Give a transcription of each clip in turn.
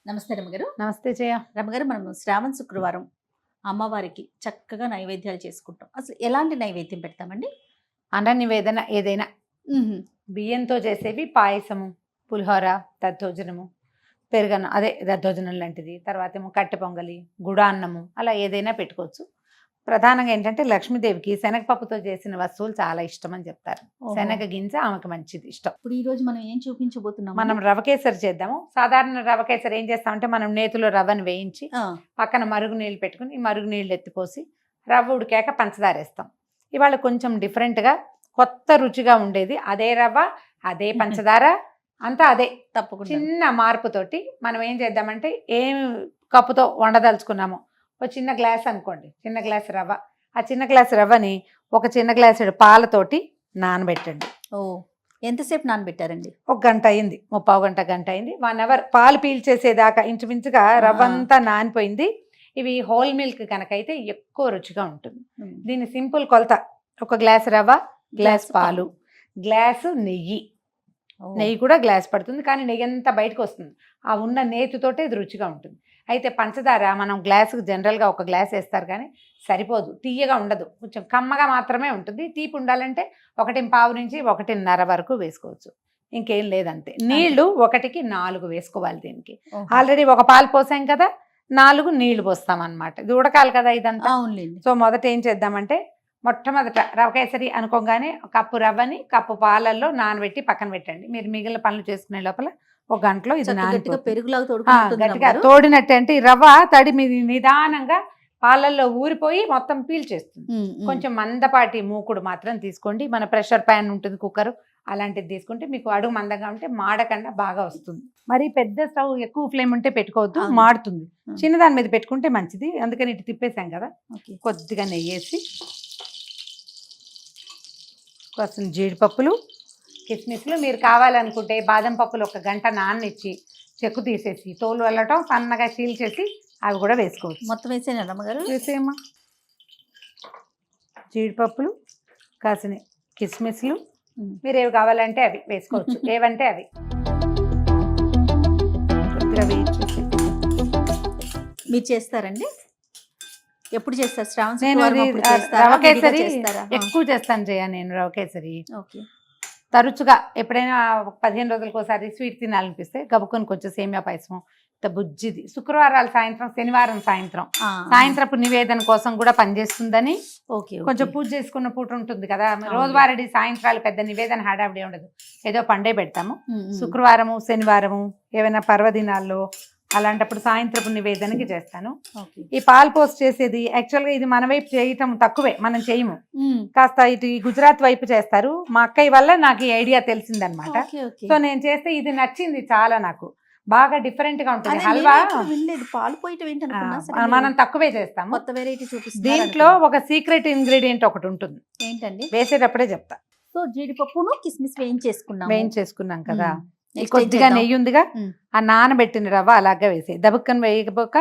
నమస్తే రమగారు. నమస్తే జయ. రమగారు, మనం శ్రావణ శుక్రవారం అమ్మవారికి చక్కగా నైవేద్యాలు చేసుకుంటాం. అసలు ఎలాంటి నైవేద్యం పెడతామండి? అన్న నివేదన ఏదైనా బియ్యంతో చేసేవి పాయసము, పులిహోర, దద్దోజనము, పెరుగన్నం అదే దద్దోజనం లాంటిది, తర్వాత ఏమో కట్టె పొంగలి, గుడాన్నము, అలా ఏదైనా పెట్టుకోవచ్చు. ప్రధానంగా ఏంటంటే లక్ష్మీదేవికి శనగపప్పుతో చేసిన వస్తువులు చాలా ఇష్టం అని చెప్తారు. శనగ గింజ ఆమెకు మంచిది ఇష్టం. ఇప్పుడు ఈ రోజు మనం ఏం చూపించబోతున్నాం? మనం రవ కేసరి చేద్దాము. సాధారణ రవ కేసరి ఏం చేస్తామంటే మనం నేతిలో రవ్వను వేయించి పక్కన మరుగు నీళ్ళు పెట్టుకుని ఈ మరుగు నీళ్ళు ఎత్తిపోసి రవ్వ ఉడికాక పంచదార వేస్తాం. ఇవాళ కొంచెం డిఫరెంట్గా కొత్త రుచిగా ఉండేది అదే రవ్వ అదే పంచదార అంతా అదే, తప్పకుండా చిన్న మార్పుతోటి మనం ఏం చేద్దామంటే ఏం కప్పుతో వండదలుచుకున్నామో ఒక చిన్న గ్లాస్ అనుకోండి, చిన్న గ్లాస్ రవ్వ, ఆ చిన్న గ్లాస్ రవ్వని ఒక చిన్న గ్లాసు పాలతోటి నానబెట్టండి. ఎంతసేపు నానబెట్టారండి? ఒక గంట అయింది, 30 గంట అయింది. 1 అవర్ పాలు పీల్చేసేదాకా ఇంచుమించుగా రవ్వ అంతా నానిపోయింది. ఇవి హోల్ మిల్క్ కనుక అయితే ఎక్కువ రుచిగా ఉంటుంది. దీని సింపుల్ కొలత: ఒక గ్లాస్ రవ్వ, గ్లాస్ పాలు, గ్లాసు నెయ్యి. నెయ్యి కూడా గ్లాస్ పడుతుంది, కానీ నెయ్యి అంతా బయటకు వస్తుంది. ఆ ఉన్న నేతితోటే ఇది రుచిగా ఉంటుంది. అయితే పంచదార మనం గ్లాసుకు జనరల్గా ఒక గ్లాస్ వేస్తారు, కానీ సరిపోదు, తీయగా ఉండదు, కొంచెం కమ్మగా మాత్రమే ఉంటుంది. తీపి ఉండాలంటే 1.25 నుంచి 1.5 వరకు వేసుకోవచ్చు, ఇంకేం లేదంతే. నీళ్లు 1కి 4 వేసుకోవాలి. దీనికి ఆల్రెడీ ఒక పాలు పోసాం కదా, 4 నీళ్లు పోస్తాం అన్నమాట. ఇది ఉడకాలి కదా ఇదంతా. సో మొదట ఏం చేద్దామంటే, మొట్టమొదట రవ కేసరి అనుకోగానే కప్పు రవ్వని కప్పు పాలల్లో నానబెట్టి పక్కన పెట్టండి. మీరు మిగిలిన పనులు చేసుకునే లోపల ఒక గంటలో ఇది గట్టిగా తోడినట్టు అంటే ఈ రవ్వ తడి మీద నిదానంగా పాలల్లో ఊరిపోయి మొత్తం పీల్చేస్తుంది. కొంచెం మందపాటి మూకుడు మాత్రం తీసుకోండి. మన ప్రెషర్ ప్యాన్ ఉంటుంది, కుక్కర్, అలాంటిది తీసుకుంటే మీకు అడుగు మందంగా ఉంటే మాడకుండా బాగా వస్తుంది. మరి పెద్ద స్టవ్ ఎక్కువ ఫ్లేమ్ ఉంటే పెట్టుకోవద్దు, మాడుతుంది. చిన్నదాని మీద పెట్టుకుంటే మంచిది. అందుకని ఇటు తిప్పేసాం కదా, కొద్దిగా నెయ్యి వేసి కొంచెం జీడిపప్పులు, కిస్మిస్లు, మీరు కావాలనుకుంటే బాదం పప్పులు 1 గంట నాననిచ్చి చెక్కు తీసేసి తోలు వెళ్ళటం సన్నగా చీల్చేసి అవి కూడా వేసుకోవచ్చు. మొత్తం వేసేనా రమ్మగారు? వేసేయమ్మా. జీడిపప్పులు, కాసిన కిస్మిస్లు, మీరు ఏవి కావాలంటే అవి వేసుకోవచ్చు, ఏవంటే అవి కొద్దిగా వేయించేసి. మీరు చేస్తారండి? ఎప్పుడు చేస్తారు? శ్రావణ నేను రవ కేసరి ఎక్కువ చేస్తాను జయ. నేను రవ కేసరి తరచుగా ఎప్పుడైనా 15 రోజులకు ఒకసారి స్వీట్ తినాలనిపిస్తే గబుకొని కొంచెం సేమియా పాయసం, బుజ్జిది, శుక్రవారాలు సాయంత్రం, శనివారం సాయంత్రపు నివేదన కోసం కూడా పనిచేస్తుందని. కొంచెం పూజ చేసుకున్న పూట ఉంటుంది కదా, రోజువారీ సాయంత్రాలు పెద్ద నివేదన హడావిడి ఉండదు, ఏదో పండే పెడతాము. శుక్రవారము, శనివారము, ఏమైనా పర్వదినాల్లో అలాంటప్పుడు సాయంత్రపు నివేదనకి చేస్తాను. ఈ పాలు పోస్ట్ చేసేది యాక్చువల్గా ఇది మన వైపు చేయటం తక్కువే, మనం చేయము. కాస్త ఇటు గుజరాత్ వైపు చేస్తారు. మా అక్కయ్య వల్ల నాకు ఈ ఐడియా తెలిసిందనమాట. సో నేను చేస్తే ఇది నచ్చింది చాలా, నాకు బాగా డిఫరెంట్ గా ఉంటుంది. హల్వా మనం తక్కువే చేస్తాము. కొత్త వెరైటీ చూపిస్తాను. దీంట్లో ఒక సీక్రెట్ ఇంగ్రీడియంట్ ఒకటి ఉంటుంది. ఏంటండి? వేసేటప్పుడే చెప్తా. సో జీడిపప్పును కిస్మిస్ వేయించేసుకున్నాం కదా, కొద్దిగా నెయ్యి ఉందిగా, ఆ నానబెట్టిన రవ్వ అలాగా వేసి దబుక్కని వేయకపోక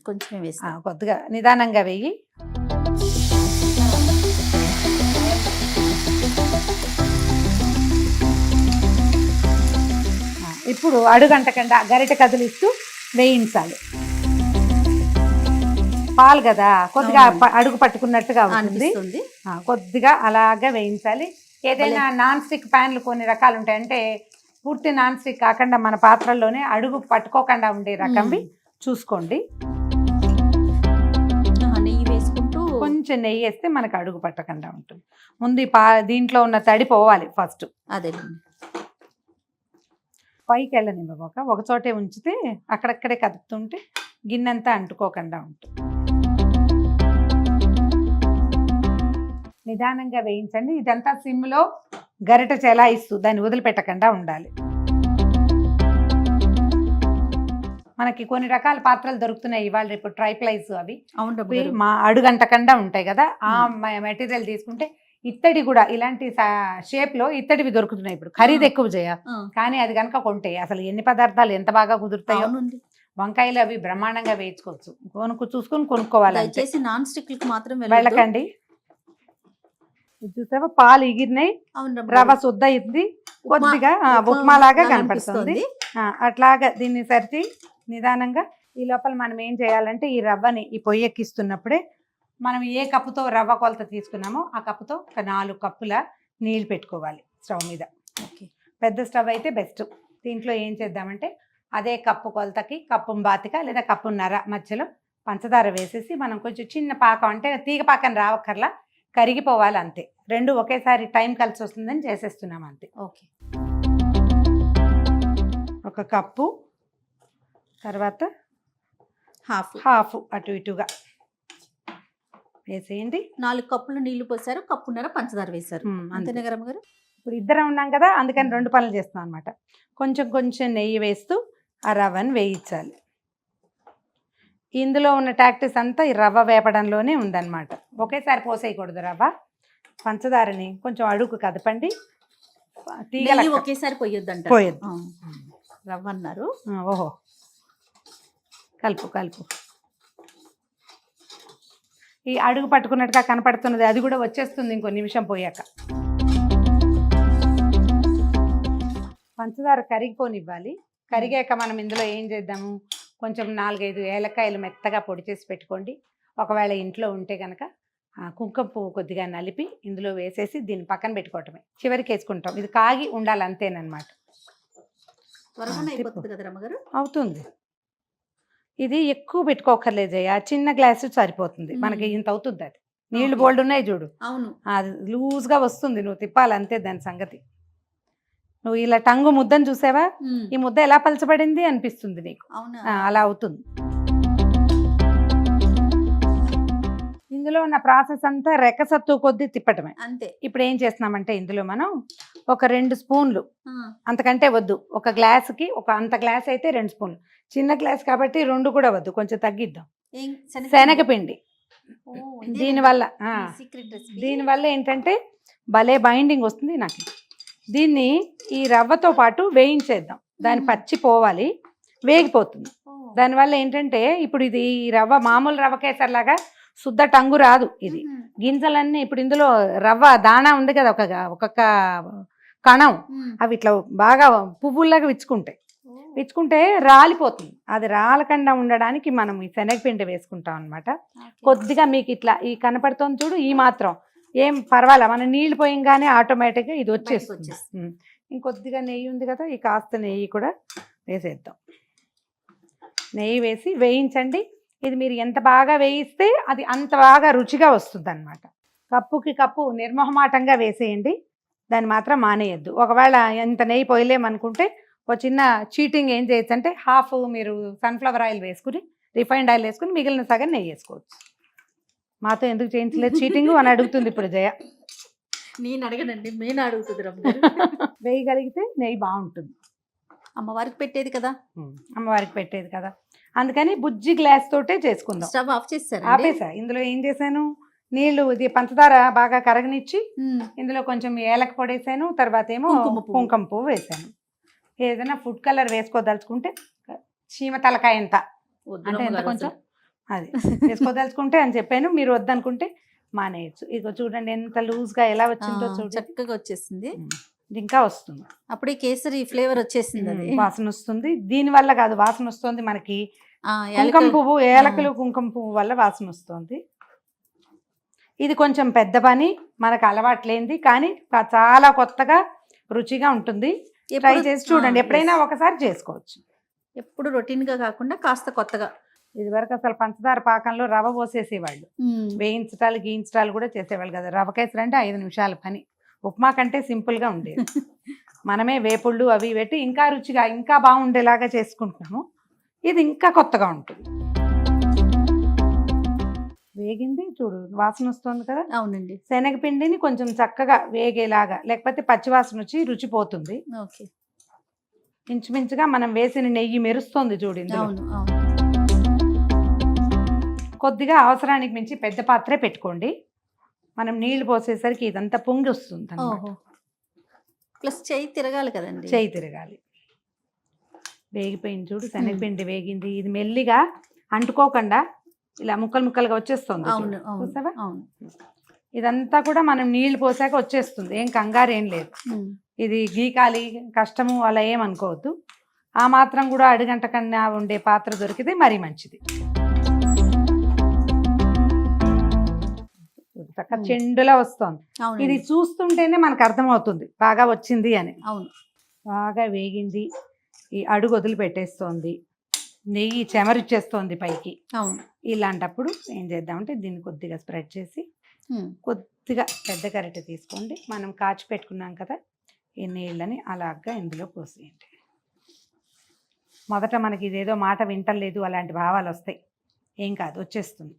కొంచెం వేసి కొద్దిగా నిదానంగా వేయి. ఇప్పుడు అడుగంటకుండా గరిటె కదిలిస్తూ వేయించాలి. పాలు కదా కొద్దిగా అడుగు పట్టుకున్నట్టుగా ఉంటుంది, కొద్దిగా అలాగా వేయించాలి. ఏదైనా నాన్ స్టిక్ ప్యాన్లు కొన్ని రకాలు ఉంటాయంటే పూర్తి నాన్ స్టిక్ కాకుండా మన పాత్రల్లోనే అడుగు పట్టుకోకుండా ఉండే రకంవి చూసుకోండి. నెయ్యి వేసుకుంటూ కొంచెం నెయ్యి వేస్తే మనకు అడుగు పట్టకుండా ఉంటుంది. ముందు దీంట్లో ఉన్న తడి పోవాలి ఫస్ట్. అదే పైకి వెళ్ళనివ్వక ఒక చోటే ఉంచితే అక్కడక్కడే కదుపుతుంటే గిన్నెంతా అంటుకోకుండా ఉంటుంది. నిదానంగా వేయించండి. ఇదంతా సిమ్లో గరిట చెలాయిస్తూ దాన్ని వదిలిపెట్టకుండా ఉండాలి. మనకి కొన్ని రకాల పాత్రలు దొరుకుతున్నాయి ఇవాళ రేపు, ట్రైప్లైస్ అవి మా అడుగంటకుండా ఉంటాయి కదా, ఆ మెటీరియల్ తీసుకుంటే ఇత్తడి కూడా ఇలాంటి షేప్ లో ఇత్తడివి దొరుకుతున్నాయి. ఇప్పుడు ఖరీదు ఎక్కువ చేయ, కానీ అది కనుక కొంటే అసలు ఎన్ని పదార్థాలు ఎంత బాగా కుదురుతాయో. వంకాయలు అవి బ్రహ్మాండంగా వేయించుకోవచ్చు, చూసుకొని కొనుక్కోవాలి. నాన్ స్టిక్ మాత్రం వెళ్ళకండి. చూసావా పాలు ఎగిరినాయి, రవ్వ శుద్ధ అయింది, కొద్దిగా ఉప్మా లాగా కనపడుతుంది. అట్లాగా దీన్ని సరిచి నిదానంగా. ఈ లోపల మనం ఏం చేయాలంటే ఈ రవ్వని ఈ పొయ్యి ఎక్కిస్తున్నప్పుడే మనం ఏ కప్పుతో రవ్వ కొలత తీసుకున్నామో ఆ కప్పుతో ఒక 4 కప్పుల నీళ్ళు పెట్టుకోవాలి స్టవ్ మీద. ఓకే. పెద్ద స్టవ్ అయితే బెస్ట్. దీంట్లో ఏం చేద్దామంటే అదే కప్పు కొలతకి కప్పు బాతిక లేదా కప్పున్నర మధ్యలో పంచదార వేసేసి మనం కొంచెం చిన్న పాకం, అంటే తీగ పాకం రావక్కర్లా, కరిగిపోవాలి అంతే. రెండు ఒకేసారి టైం కలిసి వస్తుందని చేసేస్తున్నాం అంతే. ఓకే. ఒక కప్పు, తర్వాత హాఫ్ హాఫ్ అటు ఇటుగా వేసేయండి. 4 కప్పులు నీళ్లు పోసారు, కప్పున్నర పంచదార వేశారు. అంతేనా గారు అమ్మగారు? ఇప్పుడు ఇద్దరం ఉన్నాం కదా, అందుకని 2 పనులు చేస్తున్నాం అనమాట. కొంచెం కొంచెం నెయ్యి వేస్తూ ఆ రవ్వను వేయించాలి. ఇందులో ఉన్న టాక్టిస్ అంతా ఈ రవ్వ వేపడంలోనే ఉందన్నమాట. ఒకేసారి పోసేయకూడదు రవ్వ. పంచదారని కొంచెం అడుగు కదపండి. నెయ్యి ఒకేసారి పోయొద్దంట. పోయొద్దు. రవ్వ అన్నారు. ఓహో, కలుపు కలుపు. ఈ అడుగు పట్టుకున్నట్టుగా కనపడుతున్నది, అది కూడా వచ్చేస్తుంది ఇంకో నిమిషం పోయాక. పంచదార కరిగిపోనివ్వాలి. కరిగాక మనం ఇందులో ఏం చేద్దాము, కొంచెం 4-5 ఏలక్కాయలు మెత్తగా పొడి చేసి పెట్టుకోండి. ఒకవేళ ఇంట్లో ఉంటే కనుక కుంకుమ పువ్వు కొద్దిగా నలిపి ఇందులో వేసేసి దీన్ని పక్కన పెట్టుకోవటమే. చివరికి వేసుకుంటాం. ఇది కాగి ఉండాలి అంతేనమాట. అవుతుంది. ఇది ఎక్కువ పెట్టుకోకర్లేదు జయ, చిన్న గ్లాసు సరిపోతుంది మనకి. ఇంత అవుతుంది. అది నీళ్లు బోల్డ్ ఉన్నాయి చూడు, అవును, అది లూజ్గా వస్తుంది. నువ్వు తిప్పాలి అంతే దాని సంగతి. నువ్వు ఇలా టంగు ముద్దను చూసావా, ఈ ముద్ద ఎలా పలచబడింది అనిపిస్తుంది నీకు. అలా అవుతుంది. ఇందులో ఉన్న ప్రాసెస్ అంతా రెక్కసత్తు కొద్దీ తిప్పటమే అంతే. ఇప్పుడు ఏం చేస్తున్నామంటే ఇందులో మనం ఒక 2 స్పూన్లు, అంతకంటే వద్దు, ఒక గ్లాసుకి అంత గ్లాస్ అయితే 2 స్పూన్లు, చిన్న గ్లాస్ కాబట్టి 2 కూడా వద్దు, కొంచెం తగ్గిద్దాం. శనగపిండి. దీనివల్ల ఏంటంటే భలే బైండింగ్ వస్తుంది నాకు. దీన్ని ఈ రవ్వతో పాటు వేయించేద్దాం. దాని పచ్చి పోవాలి, వేగిపోతుంది. దానివల్ల ఏంటంటే ఇప్పుడు ఇది రవ్వ మామూలు రవ్వ కేసరిలాగా శుద్ధ టంగు రాదు. ఇది గింజలన్నీ ఇప్పుడు ఇందులో రవ్వ దాణా ఉంది కదా, ఒక్కొక్క కణం, అవి ఇట్లా బాగా పువ్వుల్లాగా విచ్చుకుంటే రాలిపోతుంది. అది రాలకుండా ఉండడానికి మనం ఈ శనగపిండి వేసుకుంటాం అనమాట. కొద్దిగా మీకు ఇట్లా ఈ కనపడుతుంది చూడు, ఈ మాత్రం ఏం పర్వాలే, మనం నీళ్ళు పోయంగానే ఆటోమేటిక్గా ఇది వచ్చేస్తుంది. ఇంకొద్దిగా నెయ్యి ఉంది కదా, ఈ కాస్త నెయ్యి కూడా వేసేద్దాం. నెయ్యి వేసి వేయించండి. ఇది మీరు ఎంత బాగా వేయిస్తే అది అంత బాగా రుచిగా వస్తుంది అనమాట. కప్పుకి కప్పు నిర్మోహమాటంగా వేసేయండి, దాన్ని మాత్రం మానేయద్దు. ఒకవేళ ఎంత నెయ్యి పోయలేమనుకుంటే ఒక చిన్న చీటింగ్ ఏం చేయొచ్చు అంటే హాఫ్ మీరు సన్ఫ్లవర్ ఆయిల్ వేసుకుని, రిఫైండ్ ఆయిల్ వేసుకుని మిగిలిన సగం నెయ్యి వేసుకోవచ్చు. మాతో ఎందుకు చేయించలేదు చీటింగ్ అని అడుగుతుంది ఇప్పుడు జయ. నేను అడగనండి, నేను అడుగుతుంది. వేయగలిగితే నెయ్యి బాగుంటుంది. అమ్మవారికి పెట్టేది కదా, అమ్మవారికి పెట్టేది కదా, అందుకని బుజ్జి గ్లాస్ తోటే చేసుకుందాం. స్టవ్ ఆఫ్ చేశారు? ఆపేసా. ఇందులో ఏం చేశాను, నీళ్లు ఇది పంచదార బాగా కరగనిచ్చి ఇందులో కొంచెం ఏలక పొడి వేసాను, తర్వాత ఏమో కుంకుమ పువ్వు వేసాను. ఏదైనా ఫుడ్ కలర్ వేసుకోదలుచుకుంటే చీమ తలకాయ ఎంత అంటే ఎంత కొంచెం అది వేసుకోదలుచుకుంటే అని చెప్పాను. మీరు వద్దనుకుంటే మానేయచ్చు. ఇదిగో చూడండి ఎంత లూజ్గా ఎలా వచ్చిందో చూడండి, చక్కగా వచ్చేసింది. ఇంకా వస్తుంది అప్పుడే కేసరి ఫ్లేవర్ వచ్చేసింది, వాసన వస్తుంది. దీనివల్ల కాదు వాసన వస్తుంది మనకి, కుంకుమ పువ్వు, ఏలకలు కుంకుమ పువ్వు వల్ల వాసన వస్తుంది. ఇది కొంచెం పెద్ద పని, మనకు అలవాట్లేంది, కానీ చాలా కొత్తగా రుచిగా ఉంటుంది. ట్రై చేసి చూడండి, ఎప్పుడైనా ఒకసారి చేసుకోవచ్చు. ఎప్పుడు రొటీన్గా కాకుండా కాస్త కొత్తగా. ఇదివరకు అసలు పంచదార పాకంలో రవ్వ పోసేసేవాళ్ళు, వేయించటాలు గీయించటాలు కూడా చేసేవాళ్ళు కదా. రవ్వ కేసరి అంటే 5 నిమిషాల పని. ఉప్మా కంటే సింపుల్గా ఉండేది. మనమే వేపుళ్ళు అవి పెట్టి ఇంకా రుచిగా ఇంకా బాగుండేలాగా చేసుకుంటున్నాము. ఇది ఇంకా కొత్తగా ఉంటుంది. వేగింది చూడు, వాసన వస్తుంది కదా. అవునండి. శనగపిండిని కొంచెం చక్కగా వేగేలాగా, లేకపోతే పచ్చివాసన వచ్చి రుచి పోతుంది. ఓకే. ఇంచుమించుగా మనం వేసిన నెయ్యి మెరుస్తుంది చూడండి. కొద్దిగా అవసరానికి మించి పెద్ద పాత్రే పెట్టుకోండి. మనం నీళ్లు పోసేసరికి ఇదంతా పొంగి వస్తుంది. ప్లస్ చెయ్యి తిరగాలి కదండి, చెయ్యి తిరగాలి. వేగిపోయింది చూడు, శనగపిండి వేగింది. ఇది మెల్లిగా అంటుకోకుండా ఇలా ముక్కలు ముక్కలుగా వచ్చేస్తుంది. చూసావా? ఇదంతా కూడా మనం నీళ్లు పోసాక వచ్చేస్తుంది, ఏం కంగారు ఏం లేదు. ఇది గీకాలి కష్టము అలా ఏమనుకోవద్దు. ఆ మాత్రం కూడా అడుగంట కన్నా ఉండే పాత్ర దొరికితే మరీ మంచిది. చక్క చెండులా వస్తుంది. ఇది చూస్తుంటేనే మనకు అర్థమవుతుంది బాగా వచ్చింది అని. అవును, బాగా వేగింది, ఈ అడుగు వదిలి పెట్టేస్తోంది, నెయ్యి చెమరిచ్చేస్తోంది పైకి. అవును, ఇలాంటప్పుడు ఏం చేద్దామంటే దీన్ని కొద్దిగా స్ప్రెడ్ చేసి కొద్దిగా పెద్ద గరిటె తీసుకోండి. మనం కాచి పెట్టుకున్నాం కదా ఈ నీళ్ళని అలాగా ఇందులో పోసేయండి. మొదట మనకి ఇదేదో మాట వింటలేదు అలాంటి భావాలు వస్తాయి, ఏం కాదు, వచ్చేస్తుంది.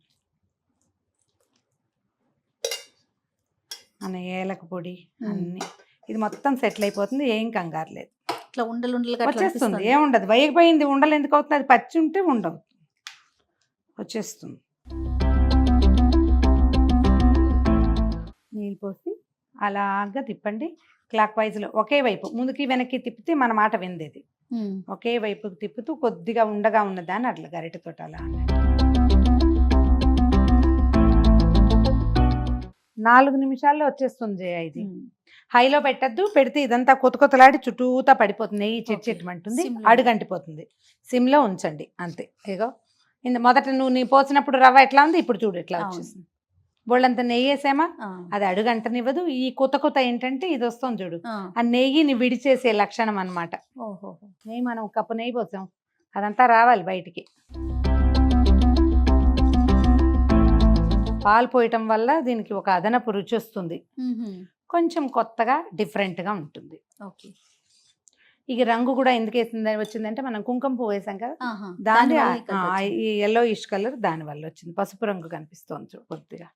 మన ఏలక పొడి అన్నీ ఇది మొత్తం సెటిల్ అయిపోతుంది, ఏం కంగారు లేదు. ఇట్లా ఉండలు వచ్చేస్తుంది, ఏముండదు. వేగిపోయింది, ఉండలు ఎందుకు అవుతుంది? అది పచ్చి ఉంటే ఉండవు, వచ్చేస్తుంది. నీళ్ళు పోసి అలాగా తిప్పండి క్లాక్ వైజ్లో, ఒకే వైపు ముందుకి వెనక్కి తిప్పితే మన మాట విందేది. ఒకే వైపుకి తిప్పుతూ కొద్దిగా ఉండగా ఉన్నదాన్ని అట్లా గరిటెతో అలా 4 నిమిషాల్లో వచ్చేస్తుంది జయ. ఇది హైలో పెట్టద్దు, పెడితే ఇదంతా కొత్తలాడి చుట్టూతా పడిపోతుంది, నెయ్యి చెట్మంటుంది, అడుగంటిపోతుంది. సిమ్లో ఉంచండి అంతే. ఇగో మొదట నువ్వు నీ పోసినప్పుడు రవ్వ ఎట్లా ఉంది, ఇప్పుడు చూడు ఎట్లా వచ్చేసింది. బోళ్ళంత నెయ్యి వేసామా, అది అడుగంటనివ్వదు. ఈ కొత్త ఏంటంటే ఇది వస్తుంది చూడు, ఆ నెయ్యిని విడిచేసే లక్షణం అనమాట. నెయ్యి మనం కప్పు నెయ్యి పోసాం, అదంతా రావాలి బయటికి. పాలు పోయటం వల్ల దీనికి ఒక అదనపు రుచి వస్తుంది, కొంచెం కొత్తగా డిఫరెంట్గా ఉంటుంది. ఓకే, ఇక రంగు కూడా ఎందుకు వచ్చిందంటే మనం కుంకుమ పువ్వు వేసాం కదా, దాని ఈ yellowish కలర్ దాని వల్ల వచ్చింది. పసుపు రంగు కనిపిస్తుంది కొద్దిగా.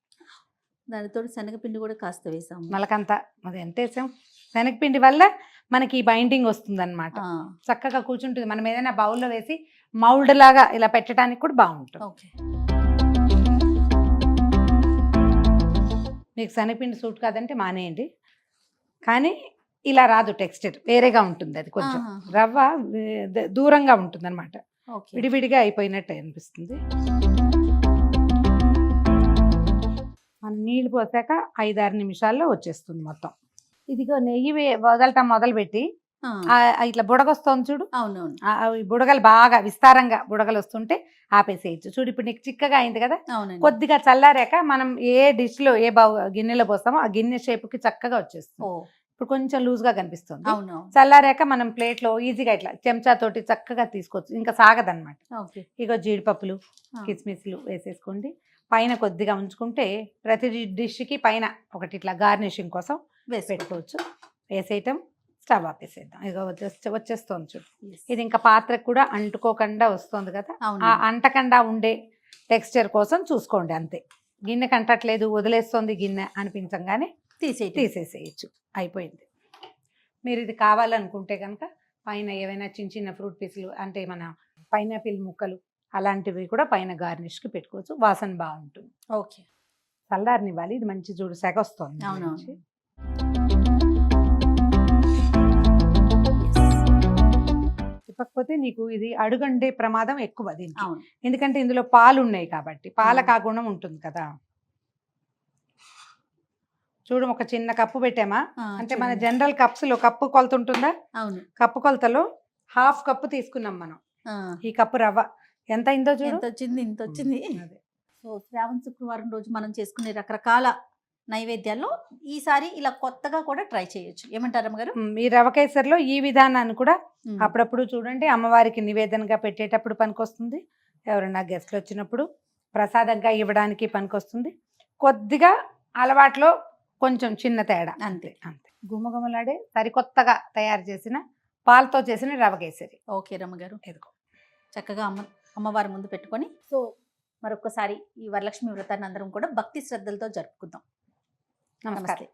దానితో శనగపిండి కూడా కాస్త వేసాం, మొలకంతా అది ఎంత వేసాం. శనగపిండి వల్ల మనకి బైండింగ్ వస్తుంది అనమాట, చక్కగా కూర్చుంటుంది. మనం ఏదైనా బౌల్లో వేసి మౌల్డ్ లాగా ఇలా పెట్టడానికి కూడా బాగుంటుంది. ఓకే, మీకు శనగపిండి సూట్ కాదంటే మానేయండి, కానీ ఇలా రాదు, టెక్స్చర్ వేరేగా ఉంటుంది. అది కొంచెం రవ్వ దూరంగా ఉంటుంది అనమాట, విడివిడిగా అయిపోయినట్టు అనిపిస్తుంది. మనం నీళ్ళు పోసాక 5-6 నిమిషాల్లో వచ్చేస్తుంది మొత్తం. ఇదిగో నెయ్యి వదలటం మొదలుపెట్టి ఇట్లా బుడగొస్తుంది చూడు. అవునవును, బుడగలు బాగా విస్తారంగా బుడగలు వస్తుంటే ఆపేసేయచ్చు. చూడు ఇప్పుడు నీకు చిక్కగా అయింది కదా. కొద్దిగా చల్లారాక మనం ఏ డిష్లో ఏ గిన్నెలో పోస్తామో ఆ గిన్నె షేపుకి చక్కగా వచ్చేస్తుంది. ఇప్పుడు కొంచెం లూజ్గా కనిపిస్తుంది. చల్లారాక మనం ప్లేట్లో ఈజీగా ఇట్లా చెంచాతోటి చక్కగా తీసుకోవచ్చు, ఇంకా సాగదన్నమాట. ఇగో జీడిపప్పులు కిస్మిస్లు వేసేసుకోండి, పైన కొద్దిగా ఉంచుకుంటే ప్రతి డిష్కి పైన ఒకటి ఇట్లా గార్నిషింగ్ కోసం పెట్టుకోవచ్చు. వేసేయటం, స్టవ్ ఆపేసేద్దాం. ఇక వచ్చేస్తుంది చూడు. ఇది ఇంకా పాత్రకు కూడా అంటుకోకుండా వస్తుంది కదా, ఆ అంటకుండా ఉండే టెక్స్చర్ కోసం చూసుకోండి అంతే. గిన్నె కంటట్లేదు, వదిలేస్తుంది గిన్నె అనిపించగానే తీసేసేయచ్చు, అయిపోయింది. మీరు ఇది కావాలనుకుంటే కనుక పైన ఏవైనా చిన్న చిన్న ఫ్రూట్ పీసులు అంటే మన పైనాపిల్ ముక్కలు అలాంటివి కూడా పైన గార్నిష్కి పెట్టుకోవచ్చు, వాసన బాగుంటుంది. ఓకే, చల్లారనివ్వాలి. ఇది మంచి చూడు సెగ వస్తుంది. చెప్పకపోతే నీకు ఇది అడుగండే ప్రమాదం ఎక్కువ దీనికి, ఎందుకంటే ఇందులో పాలు ఉన్నాయి కాబట్టి. పాలకు ఆ గుణం ఉంటుంది కదా. చూడు, ఒక చిన్న కప్పు పెట్టామా అంటే మన జనరల్ కప్స్ లో కప్పు కొలత ఉంటుందా, కప్పు కొలతలో 1/2 కప్పు తీసుకున్నాం మనం. ఈ కప్పు రవ్వ ఎంత అయిందో చూడు, ఇంత వచ్చింది. సో శ్రావణ శుక్రవారం రోజు మనం చేసుకునే రకరకాల నైవేద్యాల్లో ఈసారి ఇలా కొత్తగా కూడా ట్రై చేయొచ్చు. ఏమంటారు అమ్మగారు? ఈ రవ కేసరిలో ఈ విధానాన్ని కూడా అప్పుడప్పుడు చూడండి, అమ్మవారికి నివేదనగా పెట్టేటప్పుడు పనికొస్తుంది, ఎవరైనా గెస్ట్లు వచ్చినప్పుడు ప్రసాదంగా ఇవ్వడానికి పనికొస్తుంది. కొద్దిగా అలవాట్లో కొంచెం చిన్న తేడా అంతే. గుమగుమలాడే సరికొత్తగా తయారు చేసిన పాలతో చేసిన రవ కేసరి. ఓకే రమ్మగారు, ఎదుకో చక్కగా అమ్మవారి ముందు పెట్టుకొని. సో మరొకసారి ఈ వరలక్ష్మి వ్రతాన్ని అందరం కూడా భక్తి శ్రద్ధలతో జరుపుకుందాం. నమస్తే.